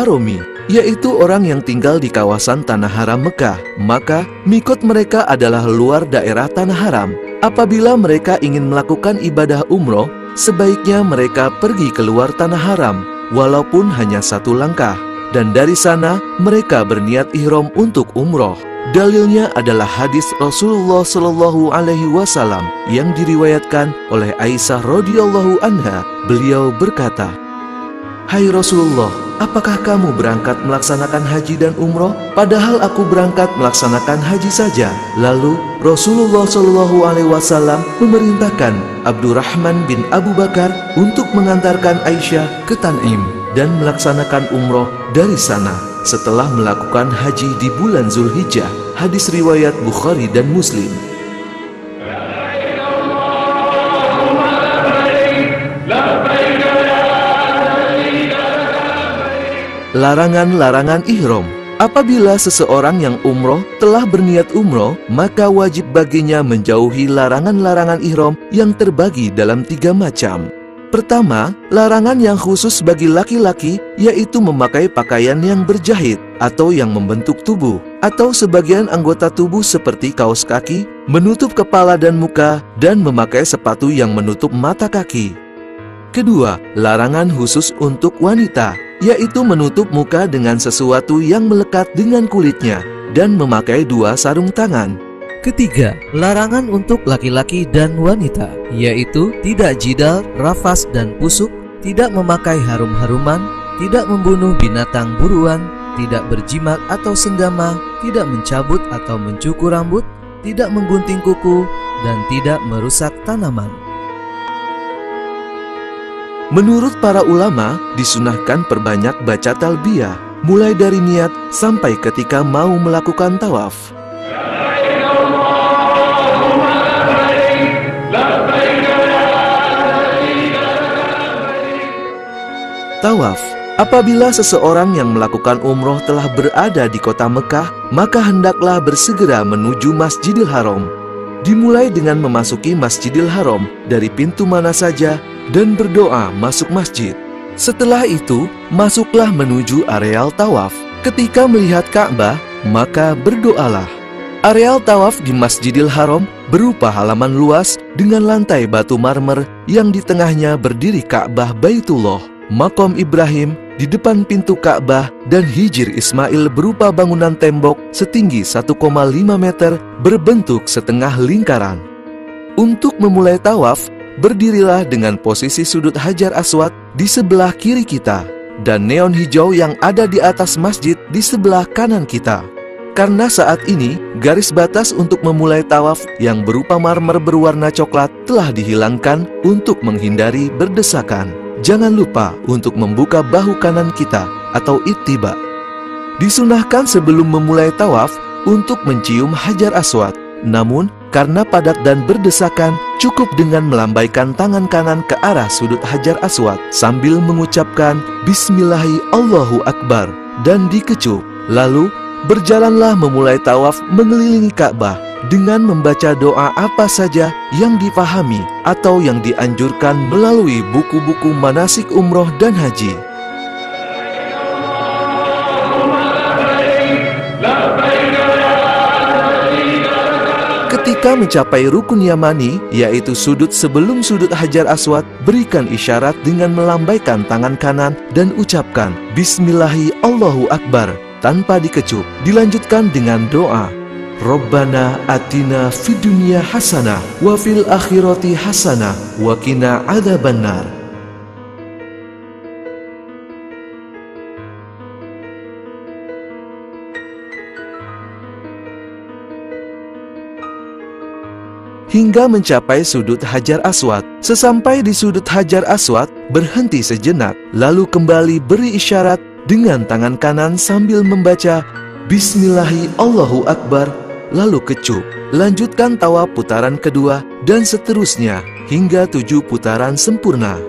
Haromi, yaitu orang yang tinggal di kawasan Tanah Haram Mekah. Maka, mikot mereka adalah luar daerah Tanah Haram. Apabila mereka ingin melakukan ibadah umroh, sebaiknya mereka pergi keluar Tanah Haram, walaupun hanya 1 langkah. Dan dari sana, mereka berniat ihram untuk umroh. Dalilnya adalah hadis Rasulullah Shallallahu Alaihi Wasallam yang diriwayatkan oleh Aisyah radhiyallahu anha. Beliau berkata, "Hai Rasulullah, apakah kamu berangkat melaksanakan haji dan umroh? Padahal aku berangkat melaksanakan haji saja." Lalu Rasulullah Shallallahu Alaihi Wasallam memerintahkan Abdurrahman bin Abu Bakar untuk mengantarkan Aisyah ke Tan'im dan melaksanakan umroh dari sana setelah melakukan haji di bulan Zulhijjah. Hadis riwayat Bukhari dan Muslim. Larangan-larangan ihram. Apabila seseorang yang umroh telah berniat umroh, maka wajib baginya menjauhi larangan-larangan ihram yang terbagi dalam 3 macam. Pertama, larangan yang khusus bagi laki-laki, yaitu memakai pakaian yang berjahit atau yang membentuk tubuh, atau sebagian anggota tubuh seperti kaos kaki, menutup kepala dan muka, dan memakai sepatu yang menutup mata kaki. Kedua, larangan khusus untuk wanita, yaitu menutup muka dengan sesuatu yang melekat dengan kulitnya, dan memakai 2 sarung tangan. Ketiga, larangan untuk laki-laki dan wanita, yaitu tidak jidal, rafas, dan pusuk, tidak memakai harum-haruman, tidak membunuh binatang buruan, tidak berjimat atau senggama, tidak mencabut atau mencukur rambut, tidak menggunting kuku, dan tidak merusak tanaman. Menurut para ulama, disunahkan perbanyak baca talbiyah, mulai dari niat sampai ketika mau melakukan tawaf. Tawaf. Apabila seseorang yang melakukan umroh telah berada di kota Mekah, maka hendaklah bersegera menuju Masjidil Haram. Dimulai dengan memasuki Masjidil Haram dari pintu mana saja dan berdoa masuk masjid. Setelah itu, masuklah menuju areal tawaf. Ketika melihat Ka'bah, maka berdoalah. Areal tawaf di Masjidil Haram berupa halaman luas dengan lantai batu marmer yang di tengahnya berdiri Ka'bah Baitullah, Makom Ibrahim di depan pintu Ka'bah, dan Hijr Ismail berupa bangunan tembok setinggi 1,5 meter berbentuk setengah lingkaran. Untuk memulai tawaf, berdirilah dengan posisi sudut Hajar Aswad di sebelah kiri kita, dan neon hijau yang ada di atas masjid di sebelah kanan kita. Karena saat ini, garis batas untuk memulai tawaf yang berupa marmer berwarna coklat telah dihilangkan untuk menghindari berdesakan. Jangan lupa untuk membuka bahu kanan kita atau ittiba. Disunahkan sebelum memulai tawaf untuk mencium Hajar Aswad. Namun, karena padat dan berdesakan, cukup dengan melambaikan tangan kanan ke arah sudut Hajar Aswad sambil mengucapkan Bismillahi Allahu Akbar dan dikecup. Lalu, berjalanlah memulai tawaf mengelilingi Ka'bah dengan membaca doa apa saja yang difahami atau yang dianjurkan melalui buku-buku manasik umroh dan haji. Ketika mencapai rukun Yamani, yaitu sudut sebelum sudut Hajar Aswad, berikan isyarat dengan melambaikan tangan kanan dan ucapkan Bismillahi Allahu Akbar tanpa dikecup. Dilanjutkan dengan doa Rabbana atina fid dunya hasanah wa fil akhirati hasanah wa qina adzabannar. Hingga mencapai sudut Hajar Aswad. Sesampai di sudut Hajar Aswad, berhenti sejenak, lalu kembali beri isyarat dengan tangan kanan sambil membaca Bismillahi Allahu Akbar, lalu kecup. Lanjutkan tawaf putaran kedua dan seterusnya hingga 7 putaran sempurna.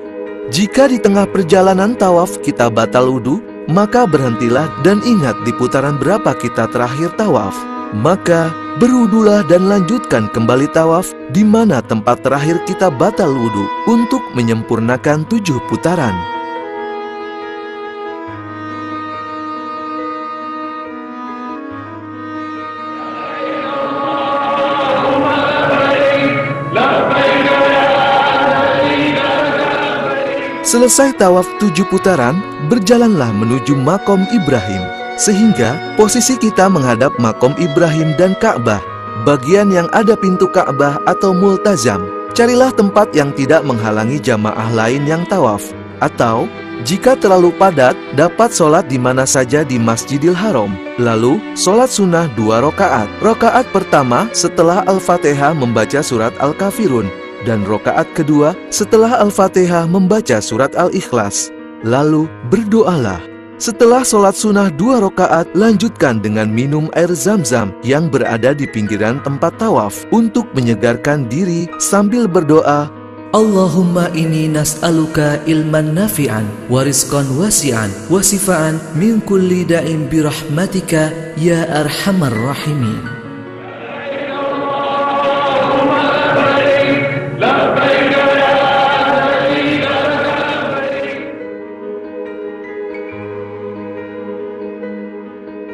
Jika di tengah perjalanan tawaf kita batal wudu, maka berhentilah dan ingat di putaran berapa kita terakhir tawaf. Maka berwudulah dan lanjutkan kembali tawaf di mana tempat terakhir kita batal wudu untuk menyempurnakan 7 putaran. Selesai tawaf 7 putaran, berjalanlah menuju makom Ibrahim. Sehingga posisi kita menghadap makom Ibrahim dan Ka'bah, bagian yang ada pintu Ka'bah atau multazam. Carilah tempat yang tidak menghalangi jamaah lain yang tawaf. Atau, jika terlalu padat, dapat sholat di mana saja di Masjidil Haram. Lalu, sholat sunnah 2 rakaat. Rakaat pertama setelah Al-Fatihah membaca surat Al-Kafirun, dan rakaat kedua setelah Al-Fatihah membaca surat Al-Ikhlas. Lalu berdoalah. Setelah sholat sunnah 2 rakaat, lanjutkan dengan minum air zam-zam yang berada di pinggiran tempat tawaf untuk menyegarkan diri sambil berdoa, Allahumma inni nas'aluka ilman nafi'an wa rizqan wasi'an wa sifaan min kulli da'in birahmatika ya arhamar rahimin.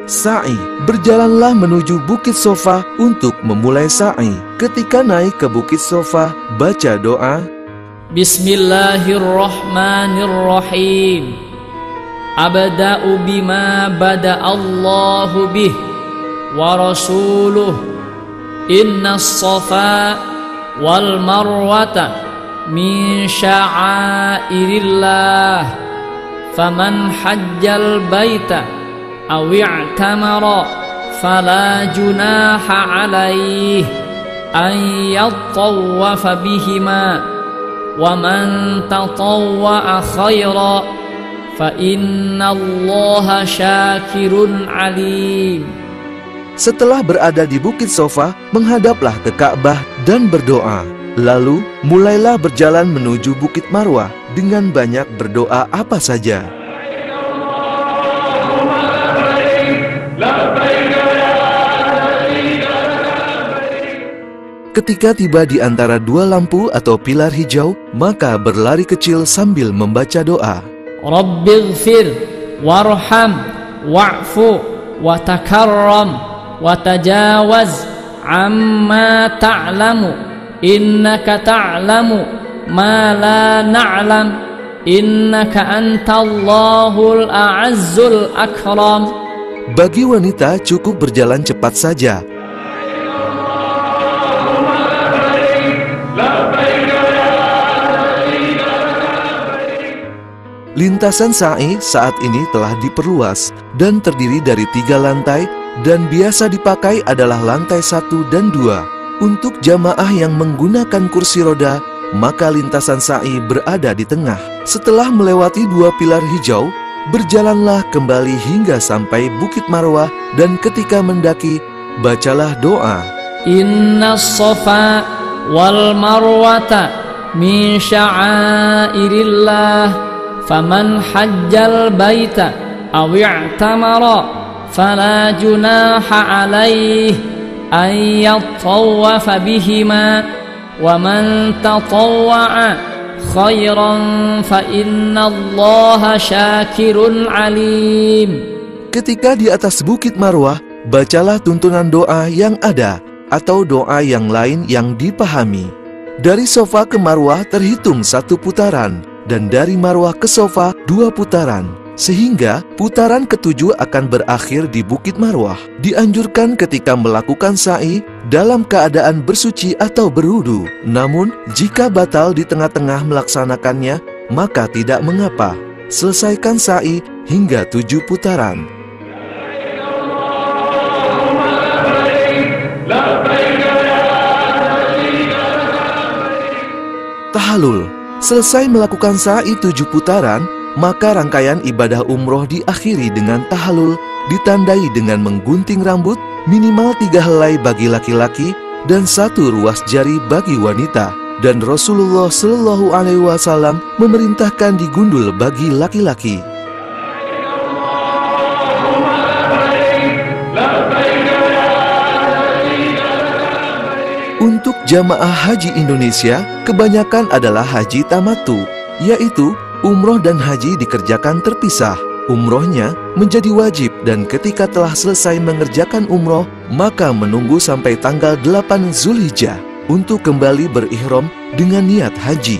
Sa'i. Berjalanlah menuju Bukit Sofa untuk memulai sa'i. Ketika naik ke Bukit Sofa, baca doa, Bismillahirrahmanirrahim. Abda'u bima bada'allahu bih wa rasuluh. Inna as-safa wal marwata min sya'airillah. Faman hajjal baita aw i'tamara fala junaha alaih an yattawafa bihima wa man tatawwa'a khaira fa innallaha syakirun alim. Setelah berada di Bukit Sofa, menghadaplah ke Ka'bah dan berdoa. Lalu mulailah berjalan menuju Bukit Marwah dengan banyak berdoa apa saja. Ketika tiba di antara 2 lampu atau pilar hijau, maka berlari kecil sambil membaca doa. Rabbighfir warham wa'fu wa takarram wa tajawaz amma ta'lamu innaka ta'lamu ma la na'lam innaka antallahul a'azzul akram. Bagi wanita cukup berjalan cepat saja. Lintasan sa'i saat ini telah diperluas dan terdiri dari 3 lantai dan biasa dipakai adalah lantai 1 dan 2. Untuk jamaah yang menggunakan kursi roda, maka lintasan sa'i berada di tengah. Setelah melewati 2 pilar hijau, berjalanlah kembali hingga sampai Bukit Marwah dan ketika mendaki, bacalah doa. Inna as-safa wal marwata min sya'airillah. Faman hajjal baita aw i'tamara fala junaha alaih an yattawafa bihima wa man tatawwa'a khairan fa innallaha syakirun alim. Ketika di atas Bukit Marwah, bacalah tuntunan doa yang ada atau doa yang lain yang dipahami. Dari Sofa ke Marwah terhitung 1 putaran, dan dari Marwah ke Sofa 2 putaran, sehingga putaran ke-7 akan berakhir di Bukit Marwah. Dianjurkan ketika melakukan sa'i dalam keadaan bersuci atau berwudu. Namun, jika batal di tengah-tengah melaksanakannya, maka tidak mengapa. Selesaikan sa'i hingga 7 putaran. Tahallul. Selesai melakukan sa'i 7 putaran, maka rangkaian ibadah umroh diakhiri dengan tahallul, ditandai dengan menggunting rambut, minimal 3 helai bagi laki-laki dan 1 ruas jari bagi wanita. Dan Rasulullah Shallallahu Alaihi Wasallam memerintahkan digundul bagi laki-laki. Untuk jamaah haji Indonesia, kebanyakan adalah haji tamattu, yaitu umroh dan haji dikerjakan terpisah. Umrohnya menjadi wajib dan ketika telah selesai mengerjakan umroh, maka menunggu sampai tanggal 8 Zulhijjah untuk kembali berihram dengan niat haji.